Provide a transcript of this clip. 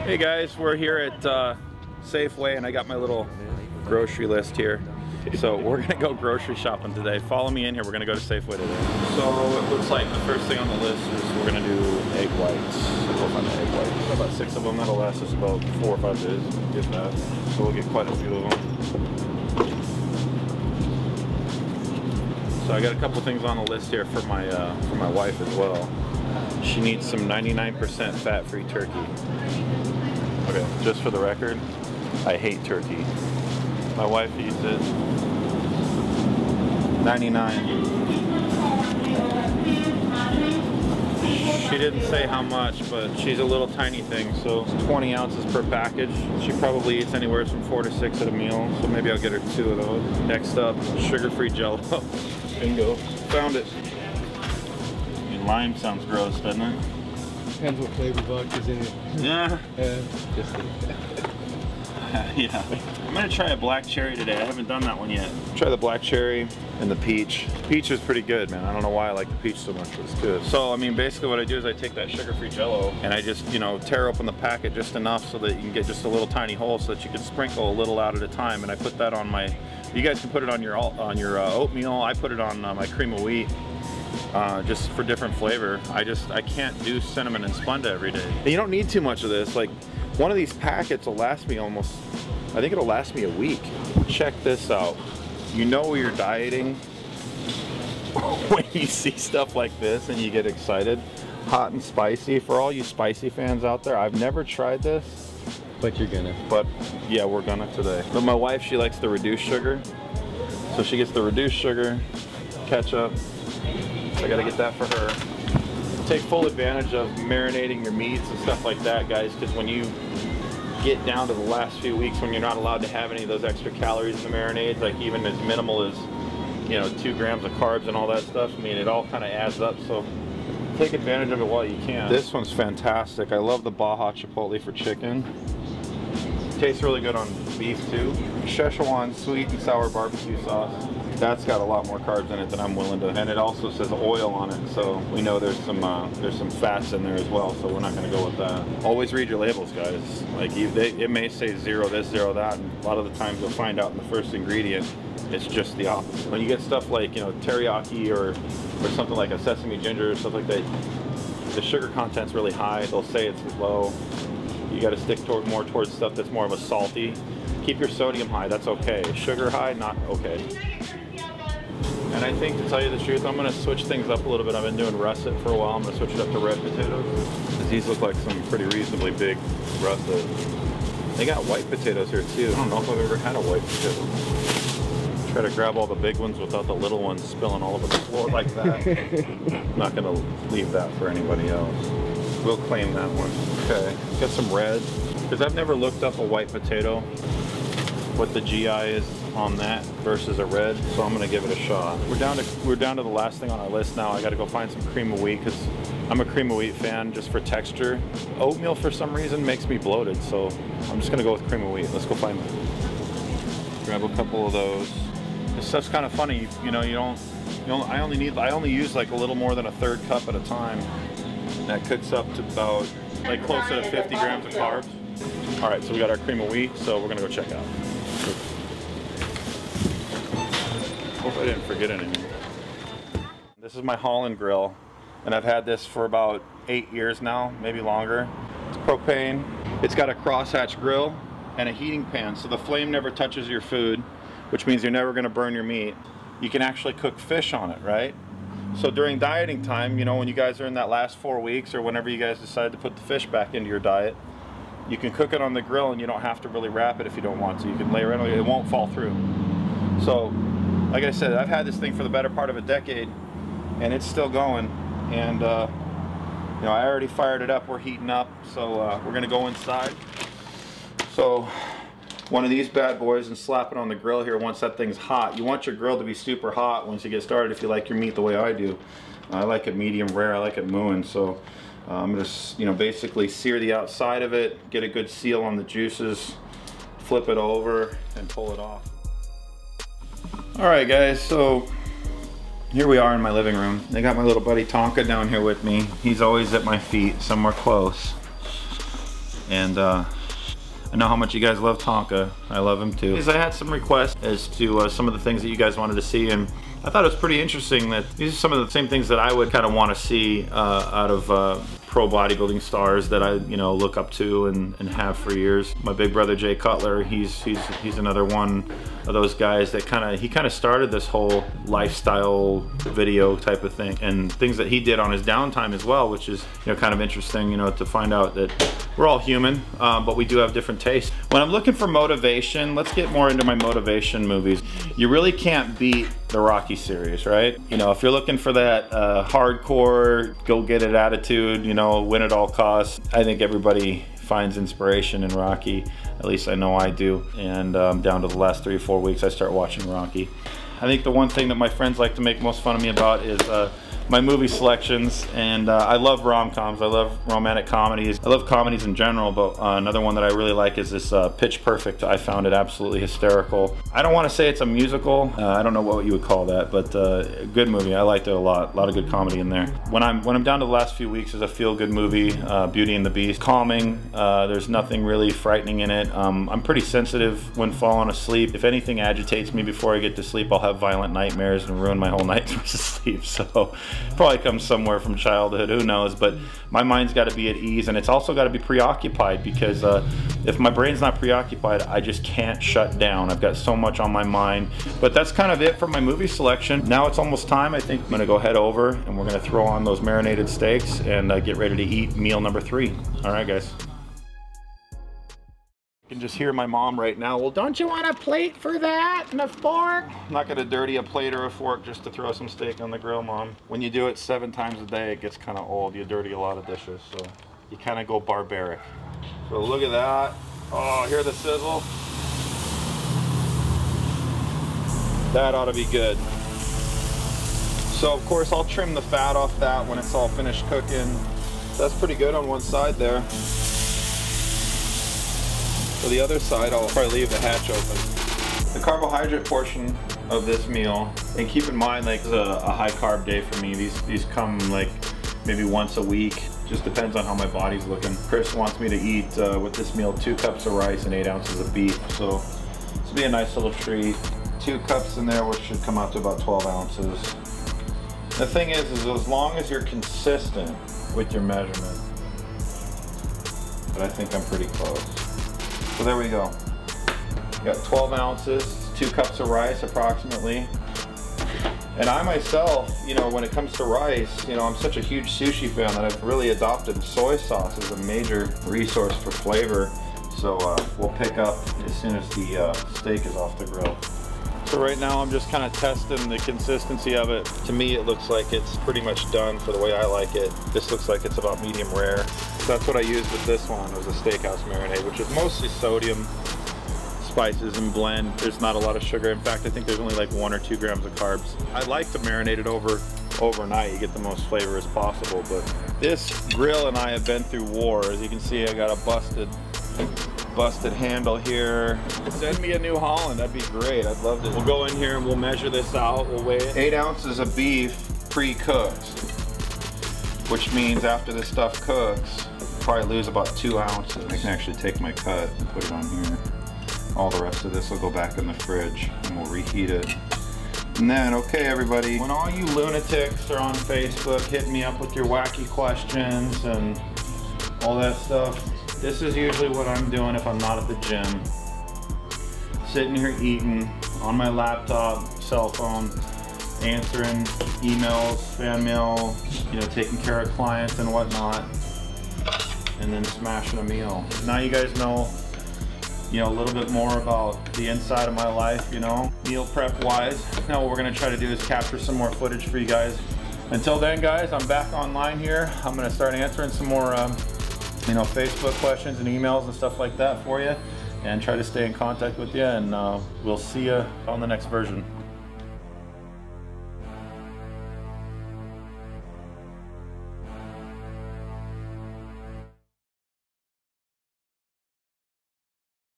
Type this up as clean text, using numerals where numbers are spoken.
Hey guys, we're here at Safeway and I got my little grocery list here. So we're gonna go grocery shopping today. Follow me in here, we're gonna go to Safeway today. So it looks like the first thing on the list is we're gonna do egg whites. We'll find the egg whites. About 6 of them, that'll last us about 4 or 5 days, if that. So we'll get quite a few of them. So I got a couple things on the list here for my wife as well. She needs some 99% fat-free turkey. Okay, just for the record, I hate turkey. My wife eats it. 99. She didn't say how much, but she's a little tiny thing, so 20 ounces per package. She probably eats anywhere from 4 to 6 at a meal, so maybe I'll get her 2 of those. Next up, sugar-free Jello. Bingo. Found it. I mean, lime sounds gross, doesn't it? Depends what flavor vodka's in it. Yeah. Just Yeah. I'm gonna try a black cherry today. I haven't done that one yet. Try the black cherry and the peach. Peach is pretty good, man. I don't know why I like the peach so much, but it's good. So, I mean, basically what I do is I take that sugar-free Jello and I just, you know, tear open the packet just enough so that you can get just a little tiny hole so that you can sprinkle a little out at a time. And I put that on my, you guys can put it on your oatmeal. I put it on my cream of wheat. Just for different flavor. I can't do cinnamon and Splenda every day. And you don't need too much of this. Like, one of these packets will last me almost, I think it'll last me a week. Check this out. You know you're dieting when you see stuff like this and you get excited. Hot and spicy. For all you spicy fans out there, I've never tried this. But you're gonna. But yeah, we're gonna today. But my wife, she likes the reduced sugar. So she gets the reduced sugar, ketchup. I gotta get that for her. Take full advantage of marinating your meats and stuff like that, guys, because when you get down to the last few weeks when you're not allowed to have any of those extra calories in the marinades, like even as minimal as, you know, 2 grams of carbs and all that stuff, I mean, it all kind of adds up, so take advantage of it while you can. This one's fantastic. I love the Baja Chipotle for chicken. Tastes really good on beef too. Szechuan sweet and sour barbecue sauce. That's got a lot more carbs in it than I'm willing to, and it also says oil on it, so we know there's some fats in there as well, so we're not going to go with that. Always read your labels, guys. Like it may say 0 this, 0 that, and a lot of the times you'll find out in the first ingredient it's just the opposite. When you get stuff like, you know, teriyaki or something like a sesame ginger or stuff like that, the sugar content's really high. They'll say it's low. You got to stick more towards stuff that's more of a salty. Keep your sodium high, that's okay. Sugar high, not okay. And I think, to tell you the truth, I'm going to switch things up a little bit. I've been doing russet for a while. I'm going to switch it up to red potatoes. Because these look like some pretty reasonably big russet. They got white potatoes here too. I don't know if I've ever had a white potato. Try to grab all the big ones without the little ones spilling all over the floor like that. I'm not going to leave that for anybody else. We'll claim that one. Okay, got some red. Because I've never looked up a white potato, what the GI is on that versus a red, so I'm gonna give it a shot. We're down to the last thing on our list now. I gotta go find some cream of wheat because I'm a cream of wheat fan just for texture. Oatmeal for some reason makes me bloated, so I'm just gonna go with cream of wheat. Let's go find them. Grab a couple of those. This stuff's kind of funny, you know. I only use like a little more than a 1/3 cup at a time. That cooks up to about like closer to 50 grams of carbs. All right, so we got our cream of wheat, so we're gonna go check out. Hope I didn't forget anything. This is my Holland grill, and I've had this for about 8 years now, maybe longer. It's propane. It's got a crosshatch grill and a heating pan, so the flame never touches your food, which means you're never gonna burn your meat. You can actually cook fish on it, right? So during dieting time, you know, when you guys are in that last 4 weeks or whenever you guys decide to put the fish back into your diet, you can cook it on the grill and you don't have to really wrap it if you don't want to. You can lay it on it, it won't fall through. So, like I said, I've had this thing for the better part of a decade and it's still going. And, you know, I already fired it up, we're heating up, so we're gonna go inside. So, one of these bad boys and slap it on the grill here once that thing's hot. You want your grill to be super hot once you get started if you like your meat the way I do. I like it medium rare, I like it Moen, so I'm just, you know, basically sear the outside of it, get a good seal on the juices, flip it over, and pull it off. Alright guys, so here we are in my living room. I got my little buddy Tonka down here with me. He's always at my feet, somewhere close. And I know how much you guys love Tonka. I love him too. I had some requests as to some of the things that you guys wanted to see, and I thought it was pretty interesting that these are some of the same things that I would kind of want to see out of pro bodybuilding stars that I, you know, look up to and have for years. My big brother Jay Cutler, he's another one of those guys that he kind of started this whole lifestyle video type of thing, and things that he did on his downtime as well, which is, you know, kind of interesting, you know, to find out that we're all human, but we do have different tastes. When I'm looking for motivation, let's get more into my motivation movies. You really can't beat the Rocky series, right? You know, if you're looking for that hardcore, go get it attitude, you know, win at all costs, I think everybody finds inspiration in Rocky. At least I know I do. And down to the last 3 or 4 weeks, I start watching Rocky. I think the one thing that my friends like to make most fun of me about is my movie selections, and I love rom-coms, I love romantic comedies, I love comedies in general, but another one that I really like is this Pitch Perfect. I found it absolutely hysterical. I don't want to say it's a musical, I don't know what you would call that, but a good movie. I liked it a lot of good comedy in there. When I'm down to the last few weeks, is a feel-good movie, Beauty and the Beast. Calming, there's nothing really frightening in it. I'm pretty sensitive when falling asleep. If anything agitates me before I get to sleep, I'll have violent nightmares and ruin my whole night's sleep, so probably comes somewhere from childhood, who knows, but my mind's got to be at ease, and it's also got to be preoccupied, because if my brain's not preoccupied, I just can't shut down. I've got so much on my mind. But that's kind of it for my movie selection. Now it's almost time. I think I'm gonna go head over and we're gonna throw on those marinated steaks and get ready to eat meal number 3. All right, guys. You can just hear my mom right now. Well, don't you want a plate for that and a fork? I'm not gonna dirty a plate or a fork just to throw some steak on the grill, Mom. When you do it 7 times a day, it gets kind of old. You dirty a lot of dishes, so you kind of go barbaric. So look at that. Oh, hear the sizzle? That ought to be good. So of course I'll trim the fat off that when it's all finished cooking. That's pretty good on one side there. For the other side, I'll probably leave the hatch open. The carbohydrate portion of this meal, and keep in mind, like, it's a high carb day for me. These come like maybe once a week. Just depends on how my body's looking. Chris wants me to eat with this meal 2 cups of rice and 8 ounces of beef. So this will be a nice little treat. 2 cups in there, which should come out to about 12 ounces. The thing is as long as you're consistent with your measurement, but I think I'm pretty close. So there we go. Got 12 ounces, 2 cups of rice approximately. And I myself, you know, when it comes to rice, you know, I'm such a huge sushi fan that I've really adopted soy sauce as a major resource for flavor. So we'll pick up as soon as the steak is off the grill. So right now I'm just kind of testing the consistency of it. To me it looks like it's pretty much done for the way I like it. This looks like it's about medium rare. So that's what I used with this one. It was a steakhouse marinade, which is mostly sodium, spices, and blend. There's not a lot of sugar. In fact, I think there's only like 1 or 2 grams of carbs. I like to marinate it overnight. You get the most flavor as possible. But this grill and I have been through war. As you can see, I got a busted handle here. Send me a New Holland, that'd be great. I'd love to. We'll go in here and we'll measure this out. We'll weigh it. 8 ounces of beef pre-cooked, which means after this stuff cooks, probably lose about 2 ounces. I can actually take my cut and put it on here. All the rest of this will go back in the fridge and we'll reheat it. And then, okay everybody, when all you lunatics are on Facebook hitting me up with your wacky questions and all that stuff, this is usually what I'm doing if I'm not at the gym. Sitting here eating on my laptop, cell phone, answering emails, fan mail, you know, taking care of clients and whatnot, and then smashing a meal. Now you guys know, you know, a little bit more about the inside of my life, you know, meal prep wise. Now what we're gonna try to do is capture some more footage for you guys. Until then, guys, I'm back online here. I'm gonna start answering some more you know, Facebook questions and emails and stuff like that for you, and try to stay in contact with you, and we'll see you on the next version.